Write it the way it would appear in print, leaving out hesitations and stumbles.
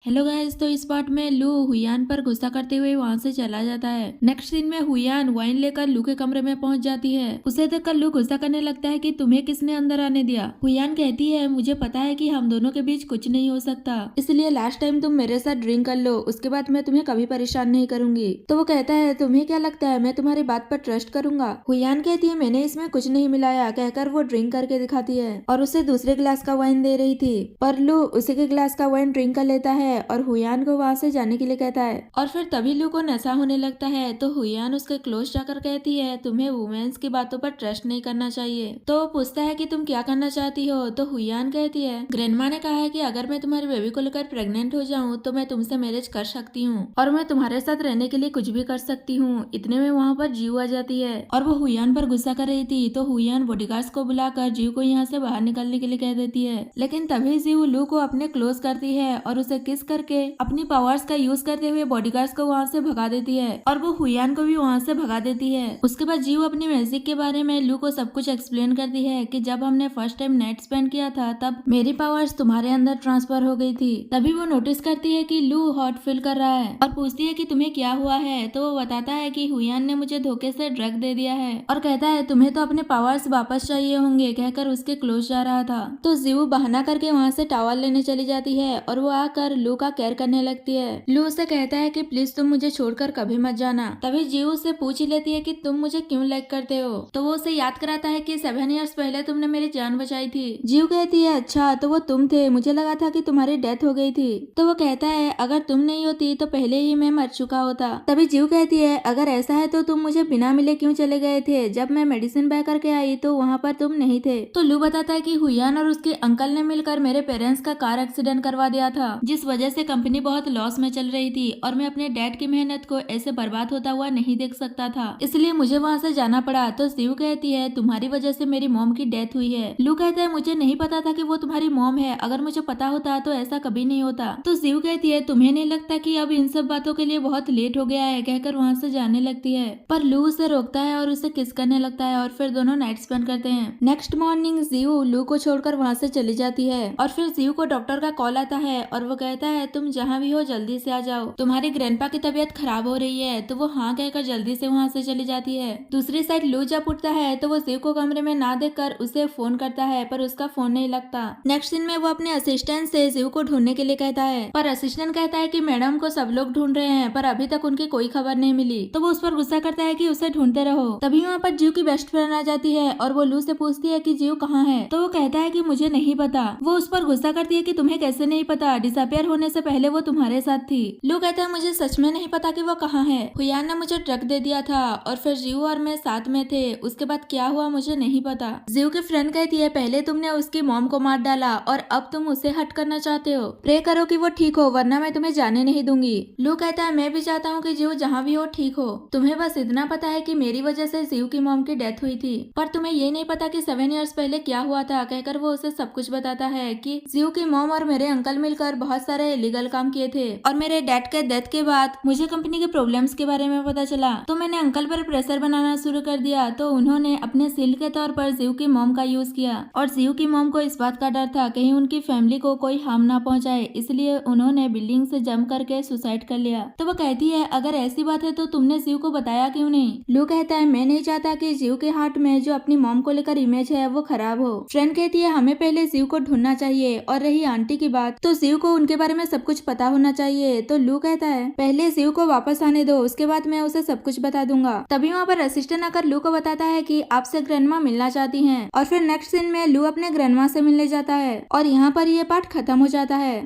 Hello guys, तो इस part में लू हुयान पर गुस्सा करते हुए वहां से चला जाता है। नेक्स्ट सीन में हुयान वाइन लेकर लू के कमरे में पहुंच जाती है। उसे देखकर लू गुस्सा करने लगता है कि तुम्हें किसने अंदर आने दिया। हुयान कहती है मुझे पता है कि हम दोनों के बीच कुछ नहीं हो सकता, इसलिए लास्ट टाइम तुम मेरे साथ ड्रिंक कर लो, उसके बाद मैं तुम्हें कभी परेशान नहीं करूंगी। तो वो कहता है तुम्हें क्या लगता है मैं तुम्हारी बात पर ट्रस्ट करूंगा। हुयान कहती है मैंने इसमें कुछ नहीं मिलाया, कहकर वो ड्रिंक करके दिखाती है और उसे दूसरे ग्लास का वाइन दे रही थी, पर लू उसी के ग्लास का वाइन ड्रिंक कर लेता है और हुयान को वहां से जाने के लिए कहता है। और फिर तभी लू को नशा होने लगता है, तो हुयान उसके क्लोज जाकर कहती है तुम्हें वुमेन्स की बातों पर ट्रस्ट नहीं करना चाहिए। तो वो पूछता है कि तुम क्या करना चाहती हो, तो हुयान कहती है ग्रैंडमा ने कहा है कि अगर मैं तुम्हारे बेबी को लेकर प्रेग्नेंट हो जाऊं तो मैं तुमसे मैरिज कर सकती हूँ और मैं तुम्हारे साथ रहने के लिए कुछ भी कर सकती हूँ। इतने में वहाँ पर जीव आ जाती है और वो हुयान पर गुस्सा कर रही थी, तो हुयान बॉडीगार्ड्स को बुलाकर जीव को यहाँ से बाहर निकलने के लिए कह देती है। लेकिन तभी जीव लू को अपने क्लोज करती है और उसे किस करके अपनी पावर्स का यूज करते हुए बॉडीगार्ड्स को वहाँ से भगा देती है और वो हुयान को भी वहाँ से भगा देती है। उसके बाद जीव अपनी मैजिक के बारे में लू को सब कुछ एक्सप्लेन करती है कि जब हमने फर्स्ट टाइम नाइट स्पेंड किया था तब मेरी पावर्स तुम्हारे अंदर ट्रांसफर हो गई थी। तभी वो नोटिस करती है कि लू हॉट फील कर रहा है और पूछती है कि तुम्हें क्या हुआ है, तो वो बताता है कि हुयान ने मुझे धोखे से ड्रग दे दिया है और कहता है तुम्हें तो अपने पावर्स वापस चाहिए होंगे, कहकर उसके क्लोज जा रहा था। तो जीव बहाना करके वहाँ से टॉवल लेने चली जाती है और वो आकर लू का केयर करने लगती है। लू उसे कहता है कि प्लीज तुम मुझे छोड़कर कभी मत जाना। तभी जीव उससे पूछ ही लेती है कि तुम मुझे क्यों लाइक करते हो, तो वो उसे याद कराता है कि 7 इयर्स पहले तुमने मेरी जान बचाई थी। जीव कहती है अच्छा तो वो तुम थे, मुझे लगा था कि तुम्हारी डेथ हो गई थी। तो वो कहता है अगर तुम नहीं होती तो पहले ही मैं मर चुका होता। तभी जीव कहती है अगर ऐसा है तो तुम मुझे बिना मिले क्यों चले गए थे, जब मैं मेडिसिन बह करके आई तो वहाँ पर तुम नहीं थे। तो लू बताता है कि हुयान और उसके अंकल ने मिलकर मेरे पेरेंट्स का कार एक्सीडेंट करवा दिया था, जिस वजह से कंपनी बहुत लॉस में चल रही थी और मैं अपने डैड की मेहनत को ऐसे बर्बाद होता हुआ नहीं देख सकता था, इसलिए मुझे वहाँ से जाना पड़ा। तो शिव कहती है तुम्हारी वजह से मेरी मॉम की डेथ हुई है। लू कहता है मुझे नहीं पता था कि वो तुम्हारी मॉम है, अगर मुझे पता होता तो ऐसा कभी नहीं होता। तो शिव कहती है तुम्हें नहीं लगता कि अब इन सब बातों के लिए बहुत लेट हो गया है, कहकर वहाँ से जाने लगती है। पर लू उसे रोकता है और उसे किस करने लगता है और फिर दोनों नाइट स्पेंड करते हैं। नेक्स्ट मॉर्निंग जीव लू को छोड़कर वहाँ से चली जाती है और फिर जीव को डॉक्टर का कॉल आता है और वो कहता है तुम जहाँ भी हो जल्दी से आ जाओ, तुम्हारी ग्रैंडपा की तबीयत खराब हो रही है। तो वो हाँ कहकर जल्दी से वहाँ से चली जाती है। दूसरी साइड लू जब उठता है तो वो शिव को कमरे में ना देखकर उसे फोन करता है, पर उसका फोन नहीं लगता। नेक्स्ट सीन में वो अपने असिस्टेंट से शिव को ढूंढने के लिए कहता है, पर असिस्टेंट कहता है कि मैडम को सब लोग ढूंढ रहे हैं पर अभी तक उनकी कोई खबर नहीं मिली। तो वो उस पर गुस्सा करता है कि उसे ढूंढते रहो। तभी वहाँ पर जीव की बेस्ट फ्रेंड आ जाती है और वो लू से पूछती है कि जीव कहाँ है। तो वो कहता है कि मुझे नहीं पता। वो उस पर गुस्सा करती है कि तुम्हें कैसे नहीं पता, डिसअपियर होने से पहले वो तुम्हारे साथ थी। लू कहता है मुझे सच में नहीं पता कि वो कहाँ है। हुयान ने मुझे ड्रग दे दिया था और फिर जीव और मैं साथ में थे, उसके बाद क्या हुआ मुझे नहीं पता। जीव की फ्रेंड कहती है पहले तुमने उसकी मॉम को मार डाला और अब तुम उसे हट करना चाहते हो। प्रे करो कि वो ठीक हो वरना मैं तुम्हें जाने नहीं दूंगी। लू कहता है मैं भी चाहता हूँ कि जीव जहाँ भी हो ठीक हो, तुम्हें बस इतना पता है कि मेरी वजह से जीव की मॉम की डेथ हुई थी, पर तुम्हें ये नहीं पता कि 7 इयर्स पहले क्या हुआ था, कहकर वो उसे सब कुछ बताता है कि जीव की मॉम और मेरे अंकल मिलकर बहुत सारे इलीगल काम किए थे और मेरे डैड के डेथ के बाद मुझे कंपनी के प्रॉब्लम्स के बारे में पता चला, तो मैंने अंकल पर प्रेशर बनाना शुरू कर दिया। तो उन्होंने अपने सील के तौर पर जीव की मॉम का यूज किया और जीव की मॉम को इस बात का डर था कहीं उनकी फैमिली को कोई हार्म ना पहुंचाए, इसलिए उन्होंने बिल्डिंग से जंप करके सुसाइड कर लिया। तो वो कहती है अगर ऐसी बात है तो तुमने जीव को बताया क्यों नहीं। लू कहता है मैं नहीं चाहता कि जीव के हार्ट में जो अपनी मॉम को लेकर इमेज है वो खराब हो। फ्रेंड कहती है हमें पहले जीव को ढूंढना चाहिए, और रही आंटी की बात तो जीव को उनके बारे में सब कुछ पता होना चाहिए। तो लू कहता है पहले शिव को वापस आने दो, उसके बाद मैं उसे सब कुछ बता दूंगा। तभी वहाँ पर असिस्टेंट आकर लू को बताता है कि आपसे ग्रैंडमा मिलना चाहती हैं और फिर नेक्स्ट सीन में लू अपने ग्रैंडमा से मिलने जाता है और यहाँ पर ये पार्ट खत्म हो जाता है।